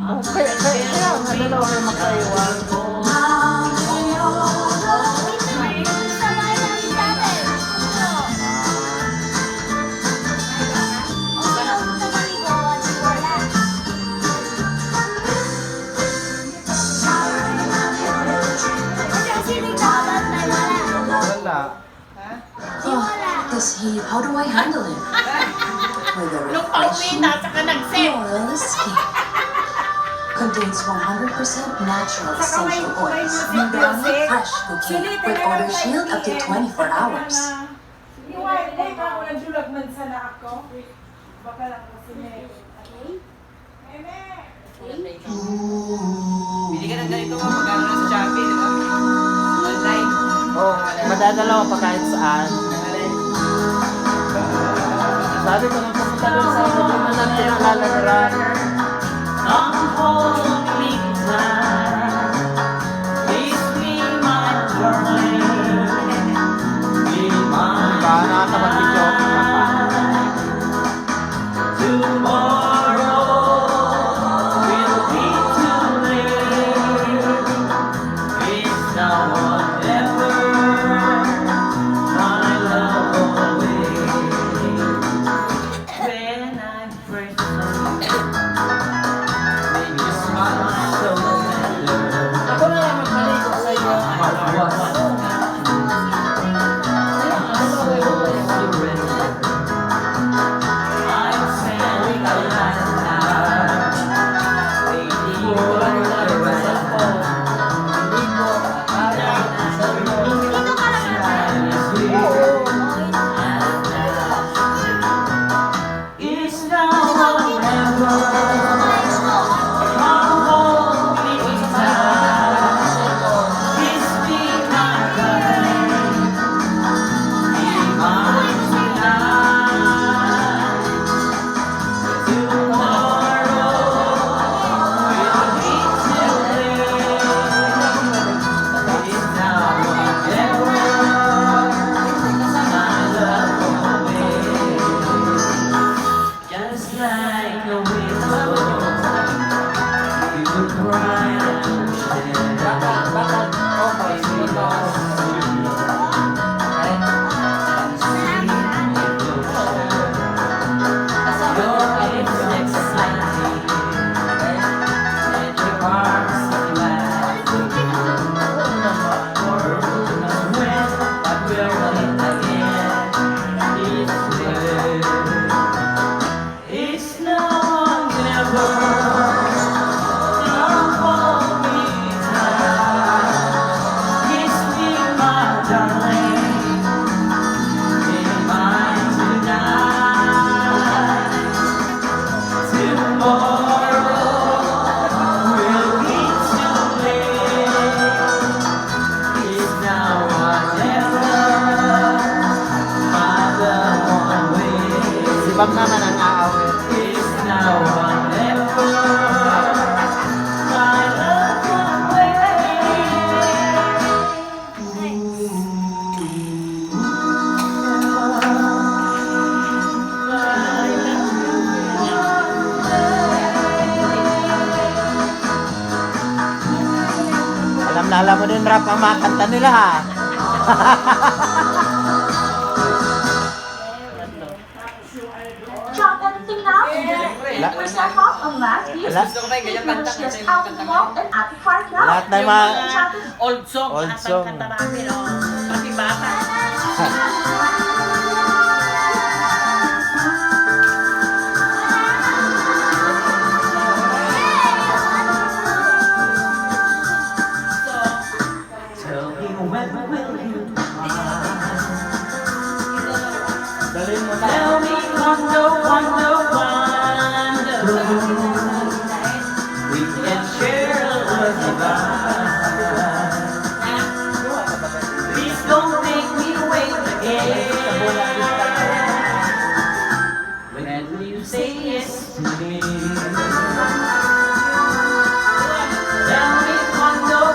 Kaya nga, dalawa kayo magkaiwan. How do I handle him? With a Nung pauwi na, saka nag-sip. oil skin. Contains 100% natural essential oils. Membrane fresh bouquet with odor shield up to 24 hours. Bili ka ng ganito mo, magkano na sa Shopee, di ba? Online. Oh, madadala ko pa kahit saan. Sabi ko nung pumunta doon sa hindi man lang pinalala ni Ran. Come hold me tight. Kiss me, my darling. Be mine. Baka nakakapag-video ako ng mapa. Tomorrow will be too late. It's now or never. My love always. When I first saw you, made you smile so tender. Ako na lang magmaligo sa iyo. I'm standing alive now, waiting for the right It's now or never. Come hold me tight. Kiss me, my darling. Be mine tonight. Tomorrow will be too late. It's now or never. My love always. Just like a window, you would cry and It's now or never. Come hold me tight. Kiss me, my darling. Be mine tonight. Tomorrow will be too late. It's now or never. My love always. Si Bam naman ang aawit. It's now or never. My love Alam mo din rap ang mga kanta nila ha. Drop everything now and get 8% off on last year's Gusto ko ba yung ganyan kanta Just kasi yung out kanta the wall and at the park now. Lahat na yung mga... old song, Old at song. ang kanta namin, oh. Pati bata. Tell me when will you Dalhin mo na. Tell me wonder. We can share a lullaby. Please don't make me wait again. When will you say yes to me? Tell me wonder.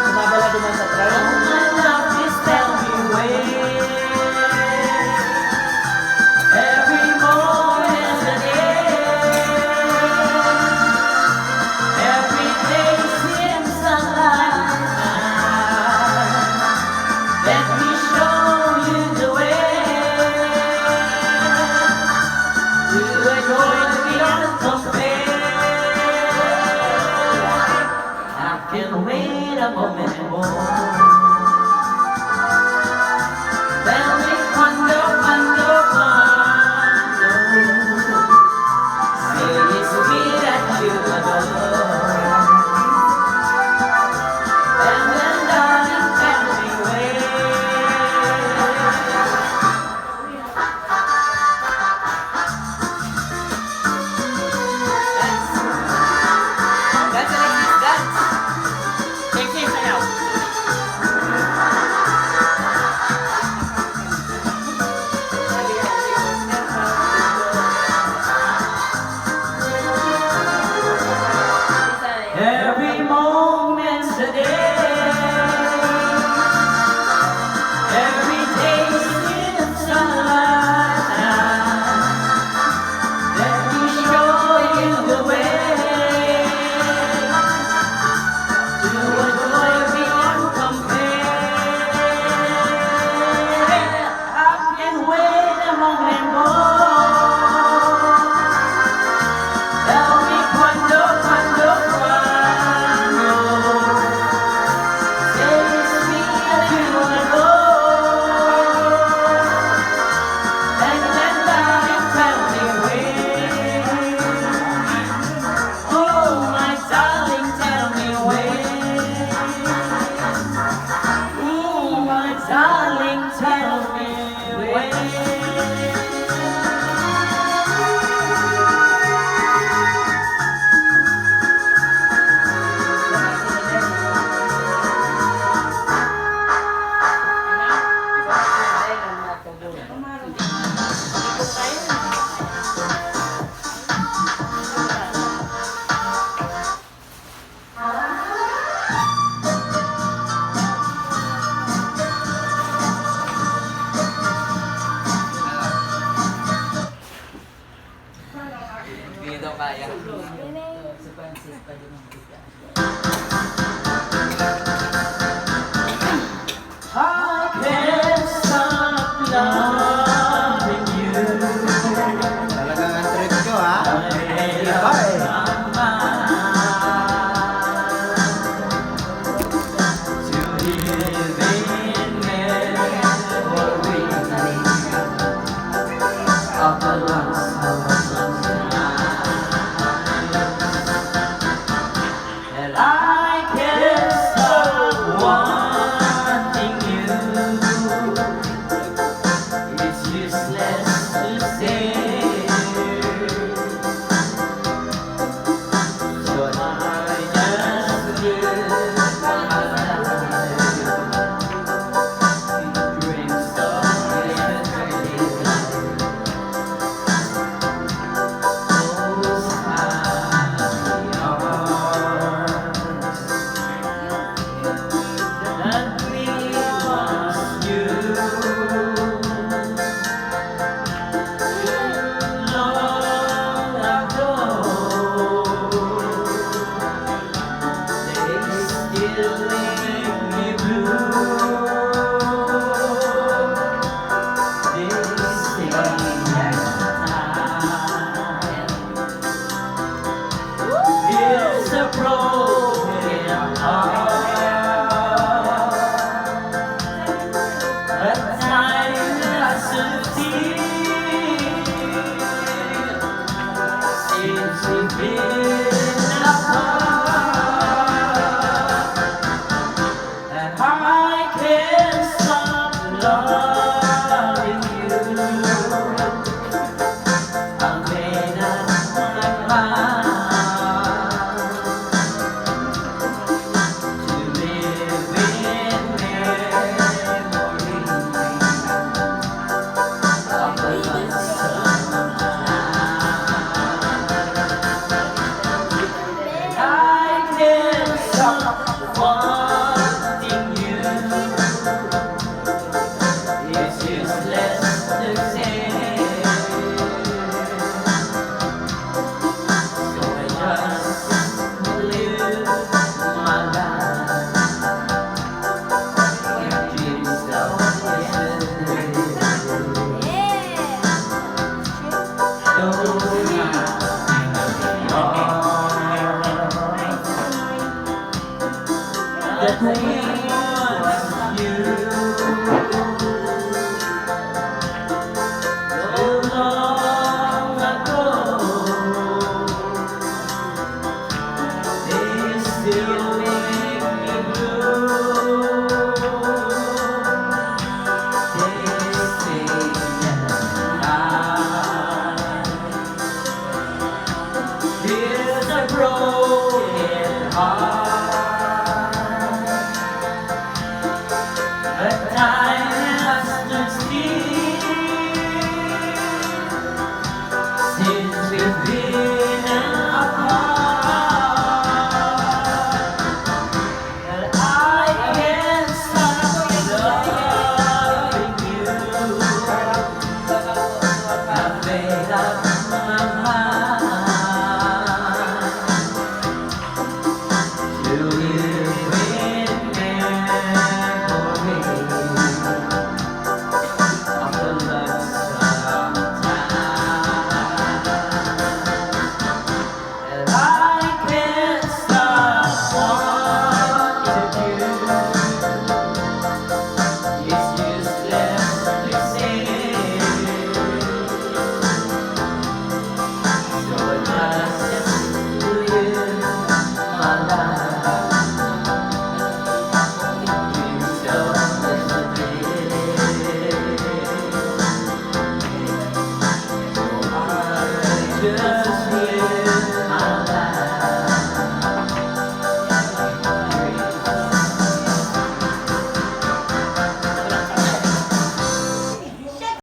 Sumabala din sa trail. My love is tell me when. wait a moment more. Tell me cuando, cuando, cuando. Say it's me that you adore. And then darling, tell me when. Dance, Alexis, dance. Sexy sayaw. Every moment's a day. Every day's in sunlight. Let me show you the way to a joy beyond compare. I can wait a moment more. Tell me cuando, cuando, cuando. Say it's me that you adore. And then darling, tell me when. Oh, my darling, tell me when. Oh, my darling, tell me when. Hindi daw kaya. I can't stop loving you. Talagang ang trip ko ha. I can't stop wanting you. It's useless to say. So I just live my life. Dreams of yesterday. Close my arms. Let me want you. Long ago, they still make me blue. They say that time is a broken heart. But time doesn't feel since we've been apart. And I can't stop loving you. I made up my mind to live in memory of the lonesome time. I can't stop wanting you. It's useless to say. So I just live my life. Dreams of yesterday. that was you. So long ago, they still make me blue. They say here's a broken heart, but time has stood still since we've been apart. And I can't stop loving you. I've made up my mind to live in memory of the lonesome time. And I can't stop wanting to do. It's useless to say. So I just live my life in self-yesterday. So I just live my life.